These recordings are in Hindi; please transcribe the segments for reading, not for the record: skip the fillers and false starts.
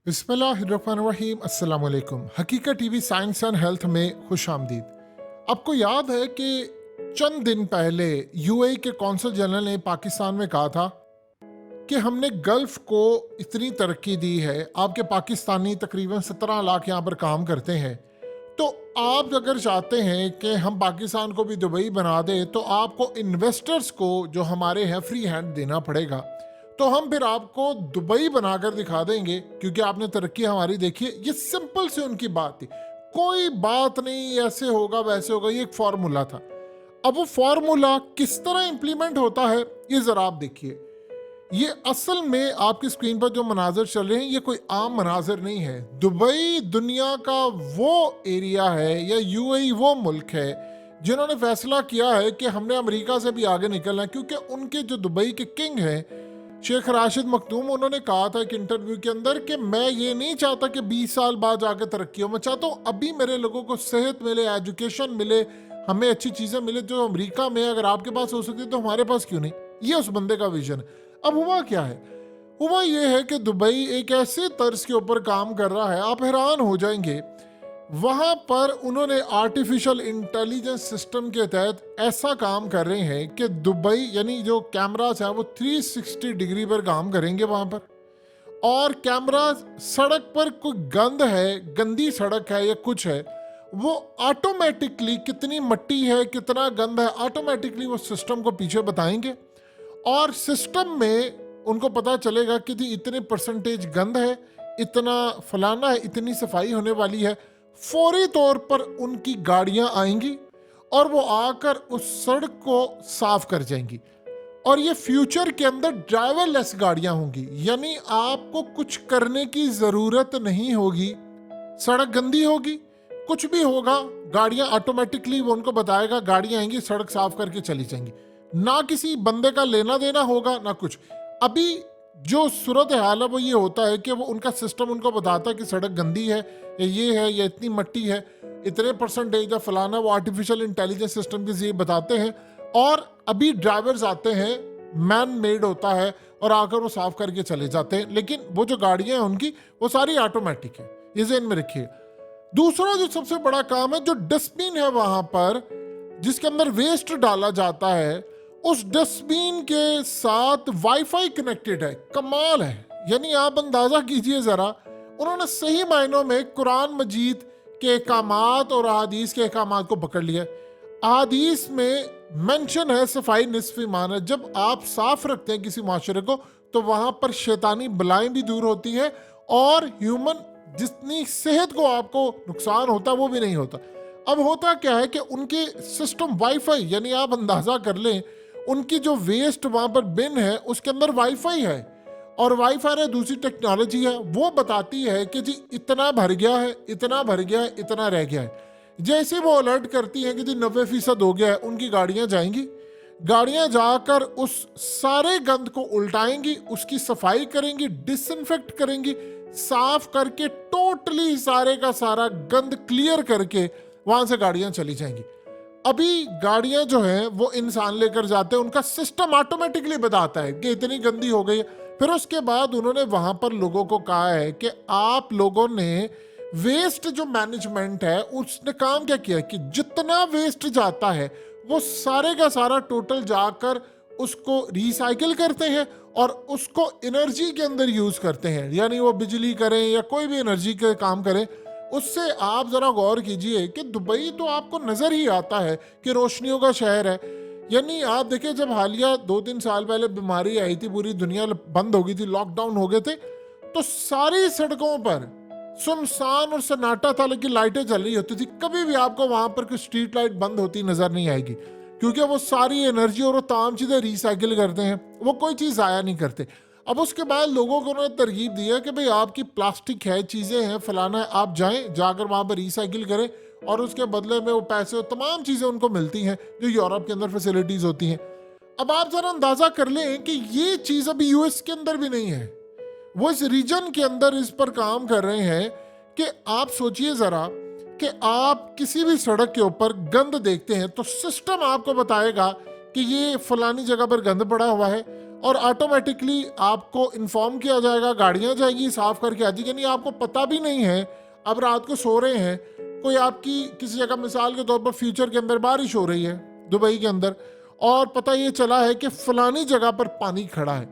बिस्मिल्लाहिर्रहमानिर्रहीम। अस्सलाम वालेकुम। हकीकत टीवी साइंस एंड हेल्थ में खुश आमदीद। आपको याद है कि चंद दिन पहले यूएई के कौंसल जनरल ने पाकिस्तान में कहा था कि हमने गल्फ को इतनी तरक्की दी है, आपके पाकिस्तानी तकरीबन 17 लाख यहाँ पर काम करते हैं, तो आप अगर चाहते हैं कि हम पाकिस्तान को भी दुबई बना दें तो आपको इन्वेस्टर्स को जो हमारे हैं फ्री हैंड देना पड़ेगा। तो हम फिर आपको दुबई बनाकर दिखा देंगे क्योंकि आपने तरक्की हमारी देखी है। ये सिंपल से उनकी बात थी, कोई बात नहीं ऐसे होगा वैसे होगा, ये एक फॉर्मूला था। अब वो फॉर्मूला किस तरह इंप्लीमेंट होता है ये जरा आप देखिए। ये असल में आपकी स्क्रीन पर जो मनाजर चल रहे हैं ये कोई आम मनाजर नहीं है। दुबई दुनिया का वो एरिया है या यूएई वो मुल्क है जिन्होंने फैसला किया है कि हमने अमेरिका से भी आगे निकलना है, क्योंकि उनके जो दुबई के किंग हैं शेख राशिद मखदूम, उन्होंने कहा था एक इंटरव्यू के अंदर कि मैं ये नहीं चाहता कि 20 साल बाद जाकर तरक्की हो, मैं चाहता हूँ अभी मेरे लोगों को सेहत मिले, एजुकेशन मिले, हमें अच्छी चीज़ें मिले जो अमेरिका में अगर आपके पास हो सकती तो हमारे पास क्यों नहीं। ये उस बंदे का विजन है। अब हुआ क्या है? हुआ ये है कि दुबई एक ऐसे तर्ज के ऊपर काम कर रहा है, आप हैरान हो जाएंगे। वहां पर उन्होंने आर्टिफिशियल इंटेलिजेंस सिस्टम के तहत ऐसा काम कर रहे हैं कि दुबई यानी जो कैमरास हैं वो 360 डिग्री पर काम करेंगे वहां पर। और कैमरा सड़क पर कोई गंद है, गंदी सड़क है या कुछ है, वो ऑटोमेटिकली कितनी मट्टी है कितना गंद है ऑटोमेटिकली वो सिस्टम को पीछे बताएंगे। और सिस्टम में उनको पता चलेगा कि जी इतने परसेंटेज गंद है, इतना फलाना है, इतनी सफाई होने वाली है। फौरी तौर पर उनकी गाड़ियां आएंगी और वो आकर उस सड़क को साफ कर जाएंगी। और ये फ्यूचर के अंदर ड्राइवरलेस गाड़ियां होंगी, यानी आपको कुछ करने की जरूरत नहीं होगी। सड़क गंदी होगी, कुछ भी होगा, गाड़ियां ऑटोमेटिकली वो उनको बताएगा, गाड़ियां आएंगी सड़क साफ करके चली जाएंगी। ना किसी बंदे का लेना देना होगा ना कुछ। अभी जो सूरत हाल है वो ये होता है कि वो उनका सिस्टम उनको बताता है कि सड़क गंदी है या ये है या इतनी मट्टी है, इतने परसेंटेज है फलाना, वो आर्टिफिशियल इंटेलिजेंस सिस्टम के जरिए बताते हैं। और अभी ड्राइवर्स आते हैं, मैन मेड होता है और आकर वो साफ करके चले जाते हैं, लेकिन वो जो गाड़ियां हैं उनकी वो सारी ऑटोमेटिक है, ये ज़हन में रखिए। दूसरा जो सबसे बड़ा काम है, जो डस्टबिन है वहां पर जिसके अंदर वेस्ट डाला जाता है, उस डस्टबिन के साथ वाईफाई कनेक्टेड है। कमाल है, यानी आप अंदाजा कीजिए जरा, उन्होंने सही मायनों में कुरान मजीद के अहकामात और अहादीस के अहकामात को पकड़ लिया। अहादीस में मेंशन है सफाई निस्फ ईमान है। जब आप साफ रखते हैं किसी माशरे को तो वहां पर शैतानी बलाएं भी दूर होती है और ह्यूमन जितनी सेहत को आपको नुकसान होता है वो भी नहीं होता। अब होता क्या है कि उनके सिस्टम वाईफाई, यानी आप अंदाजा कर लें उनकी जो वेस्ट वहां पर बिन है उसके अंदर वाईफाई है, और वाईफाई है दूसरी टेक्नोलॉजी है, वो बताती है कि जी इतना भर गया है, इतना भर गया है, इतना रह गया है। जैसे वो अलर्ट करती हैं कि जी 90% हो गया है, उनकी गाड़ियां जाएंगी, गाड़ियां जाकर उस सारे गंद को उल्टाएंगी, उसकी सफाई करेंगी, डिसइंफेक्ट करेंगी, साफ करके टोटली सारे का सारा गंद क्लियर करके वहां से गाड़ियां चली जाएंगी। अभी गाड़ियां जो हैं वो इंसान लेकर जाते हैं, उनका सिस्टम ऑटोमेटिकली बताता है कि इतनी गंदी हो गई है। फिर उसके बाद उन्होंने वहां पर लोगों को कहा है कि आप लोगों ने वेस्ट जो मैनेजमेंट है उसने काम क्या किया कि जितना वेस्ट जाता है वो सारे का सारा टोटल जाकर उसको रिसाइकिल करते हैं और उसको एनर्जी के अंदर यूज करते हैं, यानी वो बिजली करें या कोई भी एनर्जी के काम करें। उससे आप जरा गौर कीजिए कि दुबई तो आपको नजर ही आता है कि रोशनियों का शहर है। यानी आप देखिए, जब हालिया 2-3 साल पहले बीमारी आई थी, पूरी दुनिया बंद हो गई थी, लॉकडाउन हो गए थे, तो सारी सड़कों पर सुनसान और सन्नाटा था, लेकिन लाइटें जल रही होती थी। कभी भी आपको वहां पर कोई स्ट्रीट लाइट बंद होती नजर नहीं आएगी, क्योंकि वो सारी एनर्जी और वो तमाम चीजें रिसाइकिल करते हैं, वो कोई चीज आया नहीं करते। अब उसके बाद लोगों को उन्होंने तरगीब दिया कि भाई आपकी प्लास्टिक है, चीजें हैं, फलाना है, आप जाएं जाकर वहां पर रिसाइकिल करें और उसके बदले में वो पैसे और तमाम चीजें उनको मिलती हैं जो यूरोप के अंदर फैसिलिटीज होती हैं। अब आप जरा अंदाजा कर लें कि ये चीज अभी यूएस के अंदर भी नहीं है, वो इस रीजन के अंदर इस पर काम कर रहे हैं। कि आप सोचिए जरा कि आप किसी भी सड़क के ऊपर गंद देखते हैं तो सिस्टम आपको बताएगा कि ये फलानी जगह पर गंद पड़ा हुआ है, और ऑटोमेटिकली आपको इन्फॉर्म किया जाएगा, गाड़ियां जाएगी साफ करके आ जाएगी। यानी आपको पता भी नहीं है, अब रात को सो रहे हैं, कोई आपकी किसी जगह मिसाल के तौर पर फ्यूचर के अंदर बारिश हो रही है दुबई के अंदर, और पता ये चला है कि फलानी जगह पर पानी खड़ा है,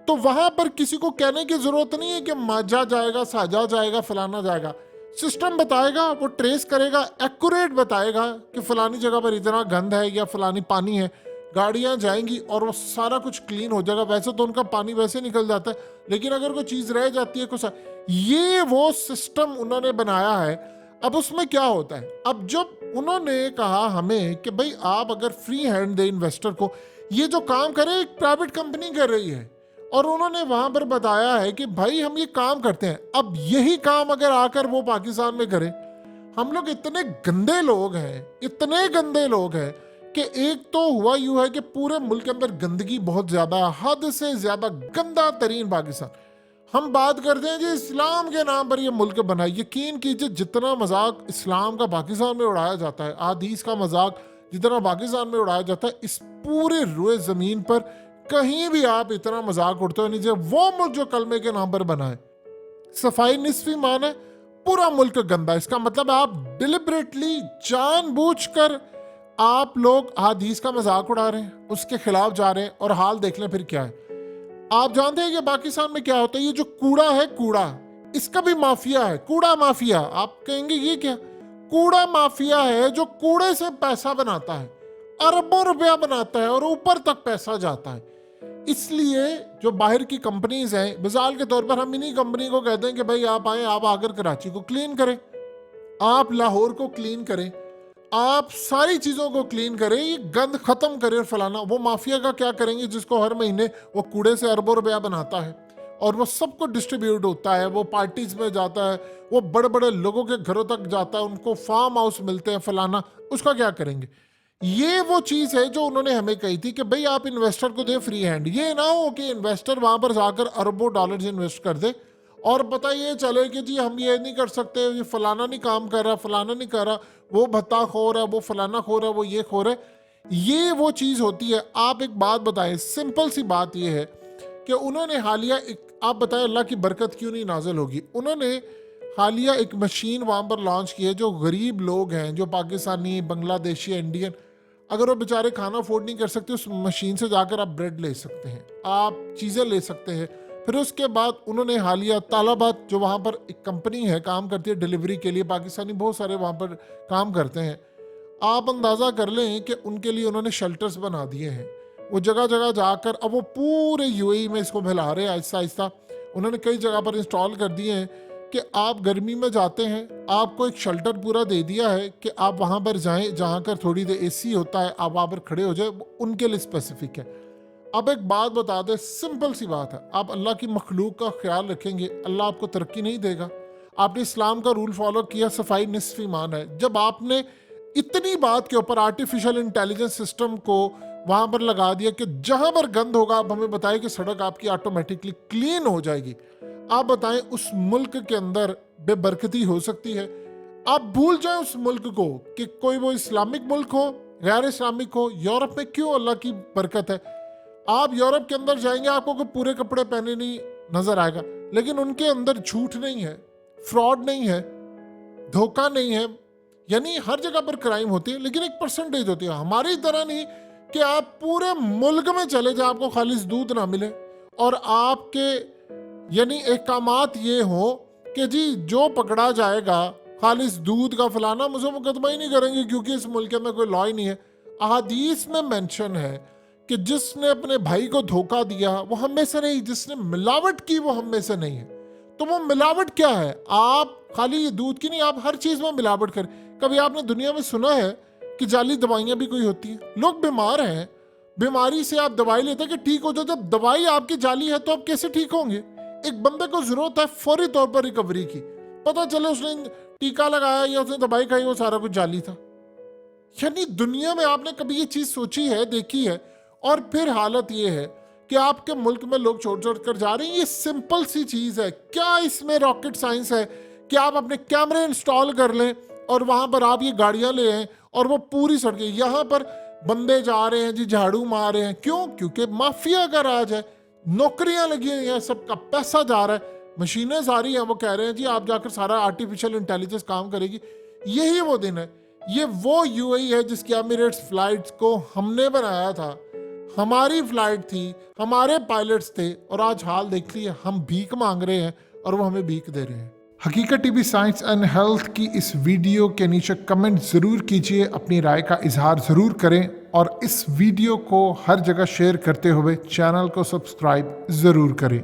तो वहां पर किसी को कहने की जरूरत नहीं है कि माजा जाएगा, साजा जाएगा, फलाना जाएगा। सिस्टम बताएगा, वो ट्रेस करेगा, एक्यूरेट बताएगा कि फलानी जगह पर इतना गंद है या फलानी पानी है। गाड़ियां जाएंगी और वो सारा कुछ क्लीन हो जाएगा। वैसे तो उनका पानी वैसे निकल जाता है, लेकिन अगर कोई चीज रह जाती है कुछ, ये वो सिस्टम उन्होंने बनाया है। अब उसमें क्या होता है, अब जब उन्होंने कहा हमें कि भाई आप अगर फ्री हैंड दे इन्वेस्टर को, ये जो काम करे एक प्राइवेट कंपनी कर रही है, और उन्होंने वहां पर बताया है कि भाई हम ये काम करते हैं। अब यही काम अगर आकर वो पाकिस्तान में करे, हम लोग इतने गंदे लोग हैं, इतने गंदे लोग हैं कि एक तो हुआ यूं है कि पूरे मुल्क के अंदर गंदगी बहुत ज्यादा है, हद से ज्यादा गंदा तरीन पाकिस्तान। हम बात करते हैं जी इस्लाम के नाम पर ये मुल्क बना। यकीन कीजिए जितना मजाक इस्लाम का पाकिस्तान में उड़ाया जाता है, हदीस का मजाक जितना पाकिस्तान में उड़ाया जाता है, इस पूरे रुए जमीन पर कहीं भी आप इतना मजाक उड़ते हो नहीं। वो मुल्क जो कलमे के नाम पर बना है, सफाई निस्फ ईमान है, पूरा मुल्क गंदा है। इसका मतलब आप डिलिबरेटली जानबूझकर आप लोग हदीस का मजाक उड़ा रहे हैं, उसके खिलाफ जा रहे हैं, और हाल देख लें फिर क्या है। आप जानते हैं कि पाकिस्तान में क्या होता है, ये जो कूड़ा है, कूड़ा इसका भी माफिया है, कूड़ा माफिया। आप कहेंगे ये क्या, कूड़ा माफिया है जो कूड़े से पैसा बनाता है, अरबों रुपया बनाता है और ऊपर तक पैसा जाता है। इसलिए जो बाहर की कंपनीज हैं, मिसाल के तौर पर हम इन्हीं कंपनी को कहते हैं कि भाई आप आए, आप आकर कराची को क्लीन करें, आप लाहौर को क्लीन करें, आप सारी चीजों को क्लीन करें, ये गंद खत्म करें और फलाना। वो माफिया का क्या करेंगे, जिसको हर महीने वो कूड़े से अरबों रुपया बनाता है और वो सबको डिस्ट्रीब्यूट होता है, वो पार्टीज में जाता है, वो बड़े बड़े लोगों के घरों तक जाता है, उनको फार्म हाउस मिलते हैं, फलाना, उसका क्या करेंगे। ये वो चीज है जो उन्होंने हमें कही थी कि भाई आप इन्वेस्टर को दे फ्री हैंड। ये ना हो कि इन्वेस्टर वहां पर जाकर अरबों डॉलर्स इन्वेस्ट कर दे और पता ये चले कि जी हम ये नहीं कर सकते, ये फलाना नहीं काम कर रहा, फलाना नहीं कर रहा, वो भत्ता खोर है, वो फलाना खोर है, वो ये खोर है। ये वो चीज होती है। आप एक बात बताएं, सिंपल सी बात ये है कि उन्होंने हालिया आप बताएं अल्लाह की बरकत क्यों नहीं नाजिल होगी। उन्होंने हालिया एक मशीन वहां पर लॉन्च की है, जो गरीब लोग हैं, जो पाकिस्तानी, बांग्लादेशी, इंडियन, अगर वो बेचारे खाना अफोर्ड नहीं कर सकते, उस मशीन से जाकर आप ब्रेड ले सकते हैं, आप चीज़ें ले सकते हैं। फिर उसके बाद उन्होंने हालिया तालाबाद, जो वहाँ पर एक कंपनी है काम करती है डिलीवरी के लिए, पाकिस्तानी बहुत सारे वहाँ पर काम करते हैं, आप अंदाज़ा कर लें कि उनके लिए उन्होंने शेल्टर्स बना दिए हैं। वो जगह जगह जाकर अब वो पूरे यूएई में इसको फैला रहे हैं आहिस्ता आहिस्ता। उन्होंने कई जगह पर इंस्टॉल कर दिए हैं कि आप गर्मी में जाते हैं, आपको एक शेल्टर पूरा दे दिया है कि आप वहाँ पर जाएं जहाँ कर थोड़ी देर एसी होता है, आप वहाँ पर खड़े हो जाए, उनके लिए स्पेसिफिक है। अब एक बात बता दें, सिंपल सी बात है, आप अल्लाह की मखलूक का ख्याल रखेंगे, अल्लाह आपको तरक्की नहीं देगा। आपने इस्लाम का रूल फॉलो किया, सफाई निस्फ ईमान है। जब आपने इतनी बात के ऊपर आर्टिफिशियल इंटेलिजेंस सिस्टम को वहाँ पर लगा दिया कि जहाँ पर गंद होगा आप हमें बताएं कि सड़क आपकी ऑटोमेटिकली क्लीन हो जाएगी, आप बताएं उस मुल्क के अंदर बेबरकती हो सकती है। आप भूल जाएं उस मुल्क को कि कोई वो इस्लामिक मुल्क हो, गैर इस्लामिक हो। यूरोप में क्यों अल्लाह की बरकत है, आप यूरोप के अंदर जाएंगे आपको कोई पूरे कपड़े पहने नहीं नजर आएगा, लेकिन उनके अंदर झूठ नहीं है, फ्रॉड नहीं है, धोखा नहीं है। यानी हर जगह पर क्राइम होती है, लेकिन एक परसेंटेज होती है। हमारी तरह नहीं कि आप पूरे मुल्क में चले जाए आपको खालिस दूध ना मिले, और आपके यानी एहकामात ये हो कि जी जो पकड़ा जाएगा खालिस दूध का फलाना, मुझे मुकदमा ही नहीं करेंगे क्योंकि इस मुल्क में कोई लॉ ही नहीं है। अहादीस में मेंशन है कि जिसने अपने भाई को धोखा दिया वो हम में से नहीं, जिसने मिलावट की वो हम में से नहीं है। तो वो मिलावट क्या है, आप खाली ये दूध की नहीं, आप हर चीज में मिलावट करें। कभी आपने दुनिया में सुना है कि जाली दवाइयां भी कोई होती हैं? लोग बीमार हैं, बीमारी से आप दवाई लेते हैं कि ठीक हो जाए, जब दवाई आपकी जाली है तो आप कैसे ठीक होंगे। एक बंदे को जरूरत है फौरी तौर पर रिकवरी की, पता चले उसने टीका लगाया या उसने दवाई खाई, वो सारा कुछ जाली था। यानी दुनिया में आपने कभी ये चीज सोची है, देखी है? और फिर हालत ये है कि आपके मुल्क में लोग छोड़ छोड़ कर जा रहे हैं। ये सिंपल सी चीज है, क्या इसमें रॉकेट साइंस है कि आप अपने कैमरे इंस्टॉल कर लें और वहां पर आप ये गाड़ियां ले आए और वो पूरी सड़कें, यहाँ पर बंदे जा रहे हैं जी झाड़ू मार रहे हैं। क्यों? क्योंकि माफिया का राज है। नौकरियां लगी हुई हैं, सबका पैसा जा रहा है, मशीनें सारी हैं, वो कह रहे हैं जी आप जाकर सारा आर्टिफिशियल इंटेलिजेंस काम करेगी। यही वो दिन है, ये वो यूएई है जिसकी एमिरेट्स फ्लाइट्स को हमने बनाया था, हमारी फ्लाइट थी, हमारे पायलट्स थे, और आज हाल देख लिए, हम भीख मांग रहे हैं और वो हमें भीख दे रहे हैं। हकीकत टीवी साइंस एंड हेल्थ की इस वीडियो के नीचे कमेंट ज़रूर कीजिए, अपनी राय का इजहार ज़रूर करें, और इस वीडियो को हर जगह शेयर करते हुए चैनल को सब्सक्राइब ज़रूर करें।